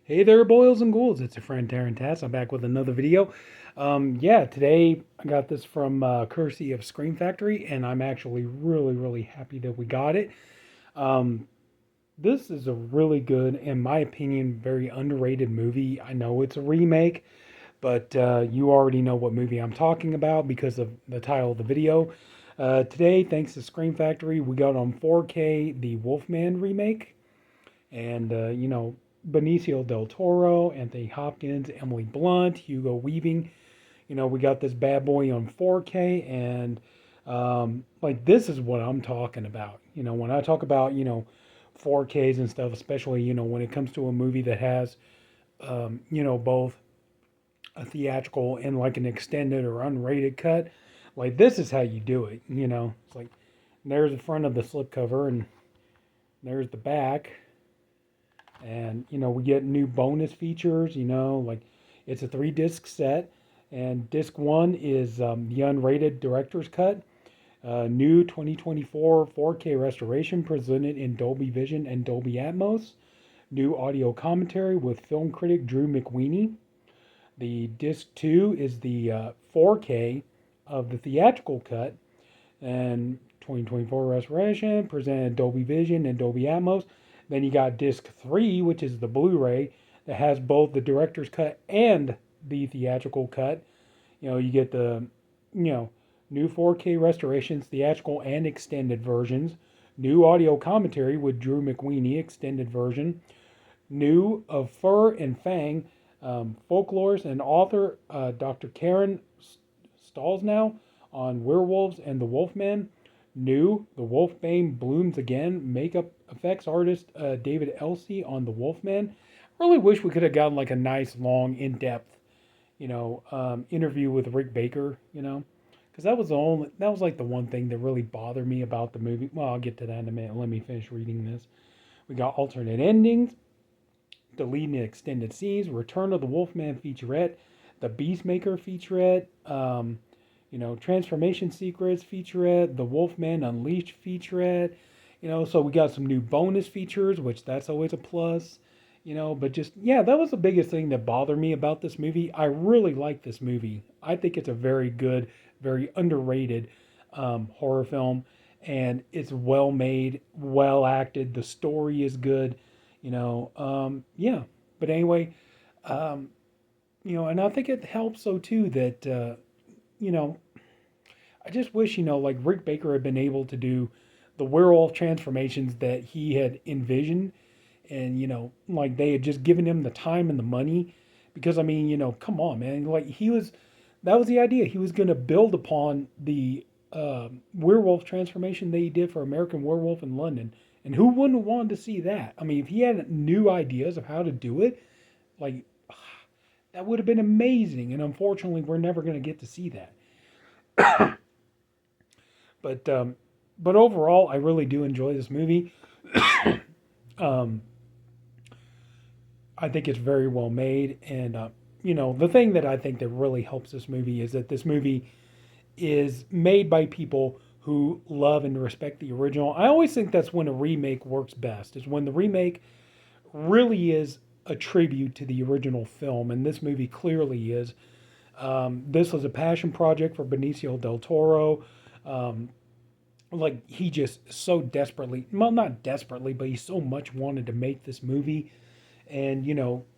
Hey there, boils and ghouls. It's your friend Tats. I'm back with another video. Today I got this from courtesy of Scream Factory, and I'm actually really happy that we got it. Um, this is a really good, in my opinion, very underrated movie. I know it's a remake, but you already know what movie I'm talking about because of the title of the video. Today, thanks to Scream Factory, we got on 4K the Wolfman remake and Benicio del Toro, Anthony Hopkins, Emily Blunt, Hugo Weaving. We got this bad boy on 4K, and like this is what I'm talking about. When I talk about 4Ks and stuff, especially when it comes to a movie that has both a theatrical and like an extended or unrated cut, like this is how you do it. It's like there's the front of the slipcover and there's the back, and we get new bonus features. Like it's a 3 disc set, and disc one is the unrated director's cut, new 2024 4K restoration presented in Dolby Vision and Dolby Atmos, new audio commentary with film critic Drew McWeeny. The disc two is the 4K of the theatrical cut, and 2024 restoration presented Dolby Vision and Dolby Atmos. Then you got disc 3, which is the Blu-ray that has both the director's cut and the theatrical cut. You get the new 4K restorations, theatrical and extended versions, new audio commentary with Drew McWeeny extended version, new of Fur and Fang, folklorist and author Dr. Karen Stalsnow on werewolves and the Wolfman. New, the Wolfbane blooms again. Makeup effects artist David Elsey on the Wolfman. Really wish we could have gotten like a nice, long, in-depth, interview with Rick Baker. Because that was like the one thing that really bothered me about the movie. Well, I'll get to that in a minute. Let me finish reading this. We got alternate endings, deleting extended scenes, Return of the Wolfman featurette, the Beastmaker featurette, Transformation Secrets featurette, the Wolfman Unleashed featurette. So we got some new bonus features, which that's always a plus. But just, yeah, that was the biggest thing that bothered me about this movie. I really like this movie. I think it's a very good, very underrated horror film, and it's well made, well acted. The story is good, yeah. But anyway, um, and I think it helps so too that, you know, I just wish, like Rick Baker had been able to do the werewolf transformations that he had envisioned, and like they had just given him the time and the money, because I mean, come on, man, like that was the idea. He was going to build upon the werewolf transformation that he did for American Werewolf in London, and who wouldn't have wanted to see that? I mean, if he had new ideas of how to do it, like that would have been amazing. And unfortunately, we're never going to get to see that. But but overall, I really do enjoy this movie. Um, I think it's very well made, and the thing that I think that really helps this movie is that this movie is made by people who love and respect the original. I always think that's when a remake works best, is when the remake really is a tribute to the original film, and this movie clearly is. This was a passion project for Benicio del Toro. Um, like he just so desperately, well, not desperately, but he so much wanted to make this movie, and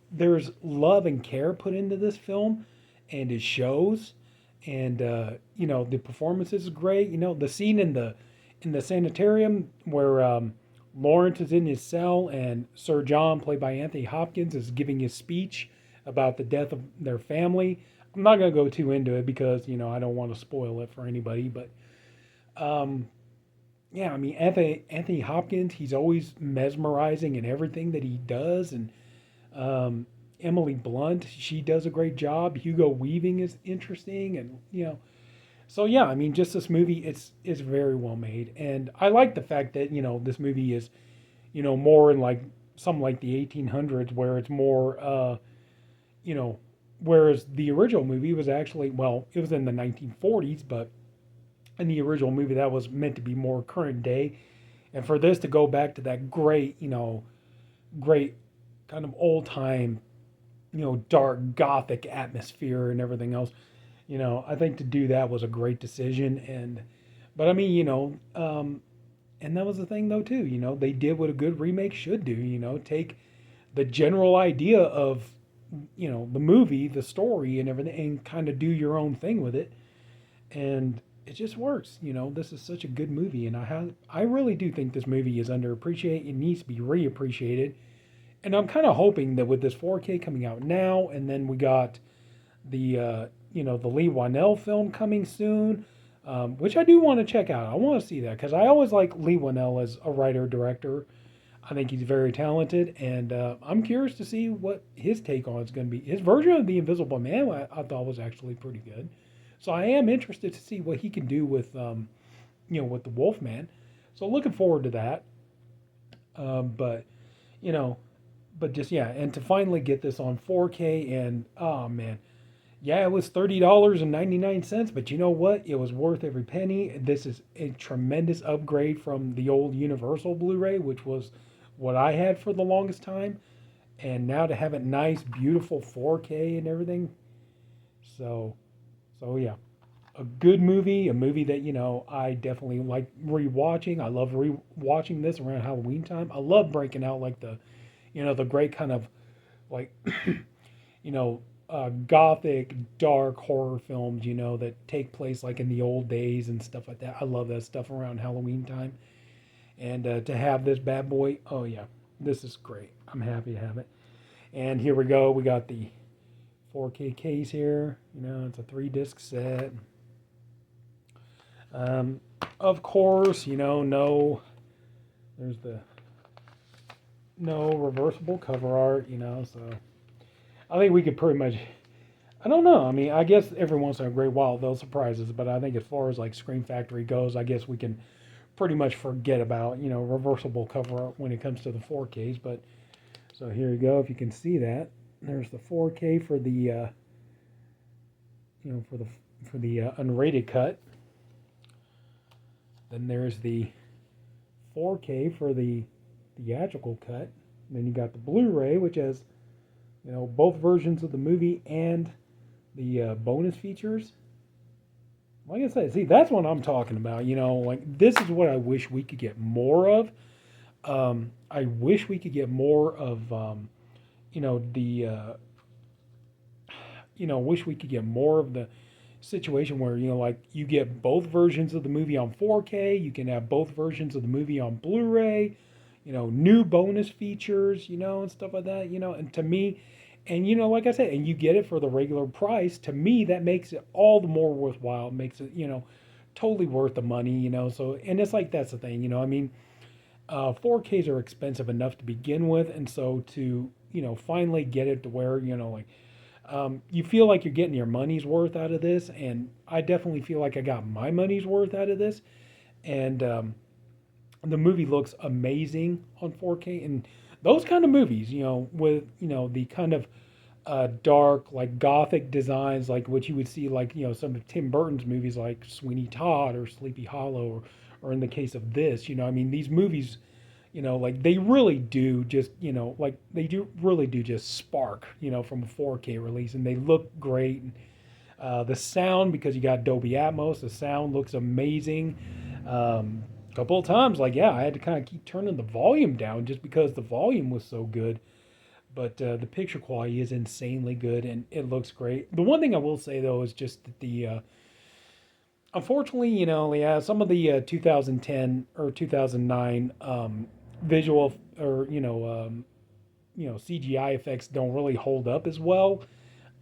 there's love and care put into this film, and it shows. And the performance is great. The scene in the sanitarium where Lawrence is in his cell and Sir John, played by Anthony Hopkins, is giving his speech about the death of their family. I'm not going to go too into it because I don't want to spoil it for anybody, but um, yeah, I mean Anthony Hopkins, he's always mesmerizing in everything that he does, and um, Emily Blunt, she does a great job. Hugo Weaving is interesting, and so yeah, I mean, just this movie, it's very well made, and I like the fact that this movie is more in like some like the 1800s, where it's more you know whereas the original movie was actually, well, it was in the 1940s, but in the original movie that was meant to be more current day, and for this to go back to that great great kind of old time, dark gothic atmosphere and everything else. I think to do that was a great decision. But I mean, and that was the thing though too. They did what a good remake should do. Take the general idea of the movie, the story, and everything, and kind of do your own thing with it, and it just works. This is such a good movie, and I really do think this movie is underappreciated. It needs to be reappreciated, and I'm kind of hoping that with this 4K coming out now, and then we got the Lee Wanell film coming soon, which I do want to check out. I want to see that because I always like Lee Wanell as a writer director. I think he's very talented, and I'm curious to see what his take on it's going to be. His version of the Invisible Man I thought was actually pretty good, so I am interested to see what he can do with the Wolfman. So looking forward to that. But you know, but just yeah, and to finally get this on 4K, and oh man, yeah, it was $30.99, but you know what? It was worth every penny. This is a tremendous upgrade from the old Universal Blu-ray, which was what I had for the longest time. And now to have it nice, beautiful 4K and everything. So, so yeah, a good movie, a movie that, I definitely like rewatching. I love rewatching this around Halloween time. I love breaking out like the great kind of like gothic, dark horror films, that take place like in the old days and stuff like that. I love that stuff around Halloween time. And to have this bad boy, oh yeah, this is great. I'm happy to have it. And here we go. We got the 4K case here. It's a 3 disc set. Of course, there's the no reversible cover art, so I think we could pretty much. I don't know. I mean, I guess every once in a great while they'll surprise us, but I think as far as like Scream Factory goes, I guess we can pretty much forget about reversible cover art when it comes to the 4Ks. But so here you go. If you can see that, there's the 4K for the for the unrated cut. Then there's the 4K for the theatrical cut. And then you got the Blu-ray, which has both versions of the movie and the bonus features. Like I said, see, that's what I'm talking about. Like this is what I wish we could get more of. I wish we could get more of, wish we could get more of the situation where, like you get both versions of the movie on 4K. You can have both versions of the movie on Blu-ray. New bonus features, and stuff like that. And to me, and like I said, and you get it for the regular price. To me, that makes it all the more worthwhile. It makes it, totally worth the money. So, and it's like that's the thing. I mean, 4Ks are expensive enough to begin with, and so to finally get it to where like you feel like you're getting your money's worth out of this, and I definitely feel like I got my money's worth out of this, and the movie looks amazing on 4K, and those kind of movies, with the kind of dark, like gothic designs, like what you would see, like some of Tim Burton's movies, like Sweeney Todd or Sleepy Hollow, or in the case of this, I mean, these movies, like they really do just, like they do really do just spark, from a 4K release, and they look great. The sound, because you got Dolby Atmos, the sound looks amazing. A couple of times, like yeah, I had to kind of keep turning the volume down just because the volume was so good. But the picture quality is insanely good, and it looks great. The one thing I will say though is just that unfortunately, yeah, some of the 2010 or 2009 visual or CGI effects don't really hold up as well.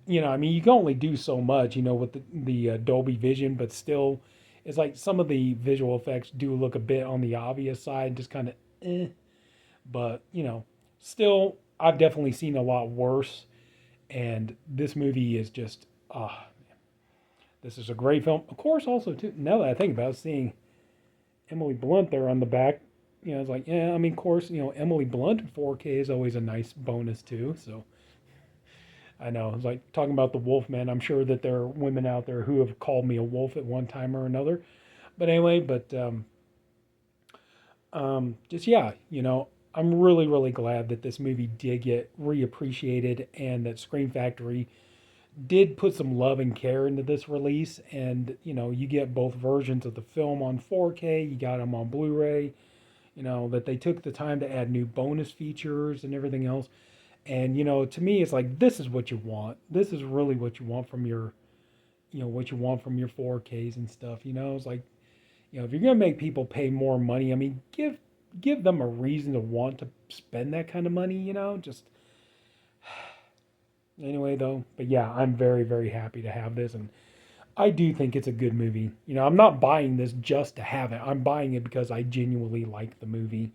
I mean, you can only do so much, with the Dolby Vision, but still, it's like some of the visual effects do look a bit on the obvious side, just kind of eh. But, still, I've definitely seen a lot worse. And this movie is just, this is a great film. Of course, also, too, now that I think about it, seeing Emily Blunt there on the back, it's like, yeah, I mean, of course, Emily Blunt in 4K is always a nice bonus, too. So, I know, it's like talking about the Wolfman. I'm sure that there are women out there who have called me a wolf at one time or another. But anyway, just yeah, I'm really, really glad that this movie did get reappreciated and that Scream Factory did put some love and care into this release. And, you get both versions of the film on 4K, you got them on Blu ray, that they took the time to add new bonus features and everything else. And, to me, it's like, this is what you want. This is really what you want from your, what you want from your 4Ks and stuff. It's like, if you're going to make people pay more money, I mean, give them a reason to want to spend that kind of money, just anyway though. But yeah, I'm very, very happy to have this, and I do think it's a good movie. I'm not buying this just to have it. I'm buying it because I genuinely like the movie.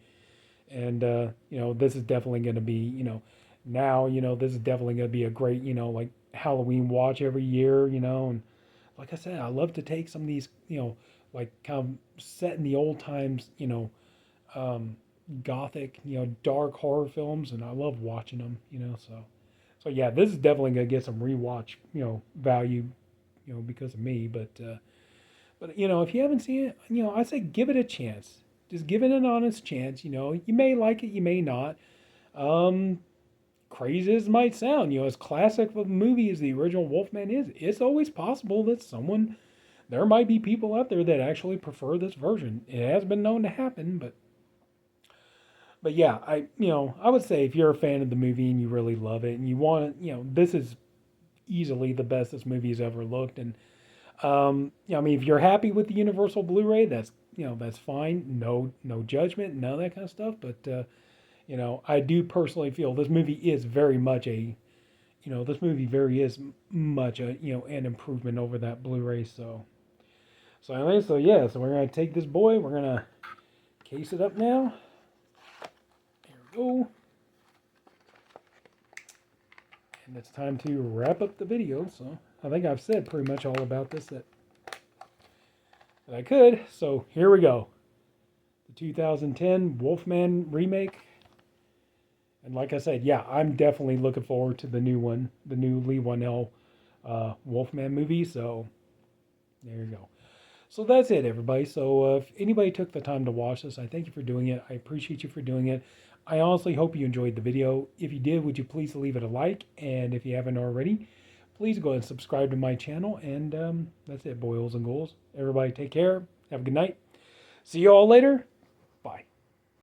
And this is definitely going to be, now, this is definitely going to be a great, like Halloween watch every year, and like I said, I love to take some of these, like kind of set in the old times, um, gothic, dark horror films, and I love watching them, so yeah, this is definitely gonna get some rewatch, value, because of me. But if you haven't seen it, I say give it a chance. Just give it an honest chance. You may like it, you may not. Um, Crazy as it might sound, as classic of a movie as the original Wolfman is, it's always possible that there might be people out there that actually prefer this version. It has been known to happen, but yeah, I would say if you're a fan of the movie and you really love it and you want, this is easily the best this movie has ever looked. And I mean, if you're happy with the Universal Blu-ray, that's fine. No judgment, none of that kind of stuff. But I do personally feel this movie is very much this movie very is much a an improvement over that Blu-ray. So anyway, so yeah, so we're gonna take this boy, we're gonna case it up now. There we go. And it's time to wrap up the video. So I think I've said pretty much all about this that I could. So here we go. The 2010 Wolfman remake. And like I said, yeah, I'm definitely looking forward to the new one, the new Lee Wanell Wolfman movie. So there you go. So that's it, everybody. So if anybody took the time to watch this, I thank you for doing it. I appreciate you for doing it. I honestly hope you enjoyed the video. If you did, would you please leave it a like? And if you haven't already, please go ahead and subscribe to my channel. And that's it, boils and ghouls. Everybody take care. Have a good night. See you all later.